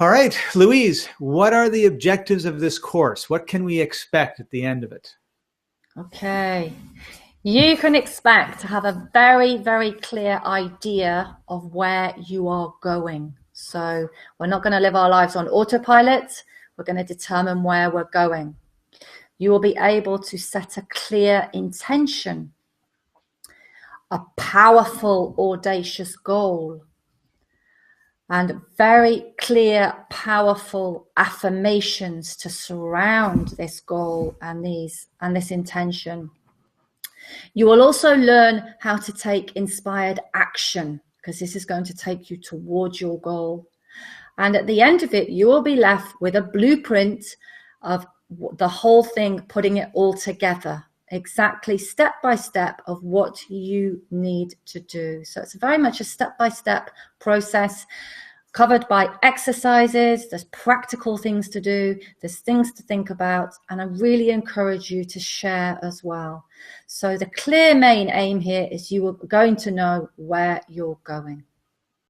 All right, Louise, what are the objectives of this course? What can we expect at the end of it? Okay. You can expect to have a very, very clear idea of where you are going. So we're not going to live our lives on autopilot. We're going to determine where we're going. You will be able to set a clear intention, a powerful, audacious goal, and very clear, powerful affirmations to surround this goal and this intention. You will also learn how to take inspired action, because this is going to take you towards your goal. And at the end of it, you will be left with a blueprint of the whole thing, putting it all together, exactly step by step of what you need to do. So it's very much a step-by-step process, covered by exercises. There's practical things to do, there's things to think about, and I really encourage you to share as well. So the clear main aim here is you are going to know where you're going.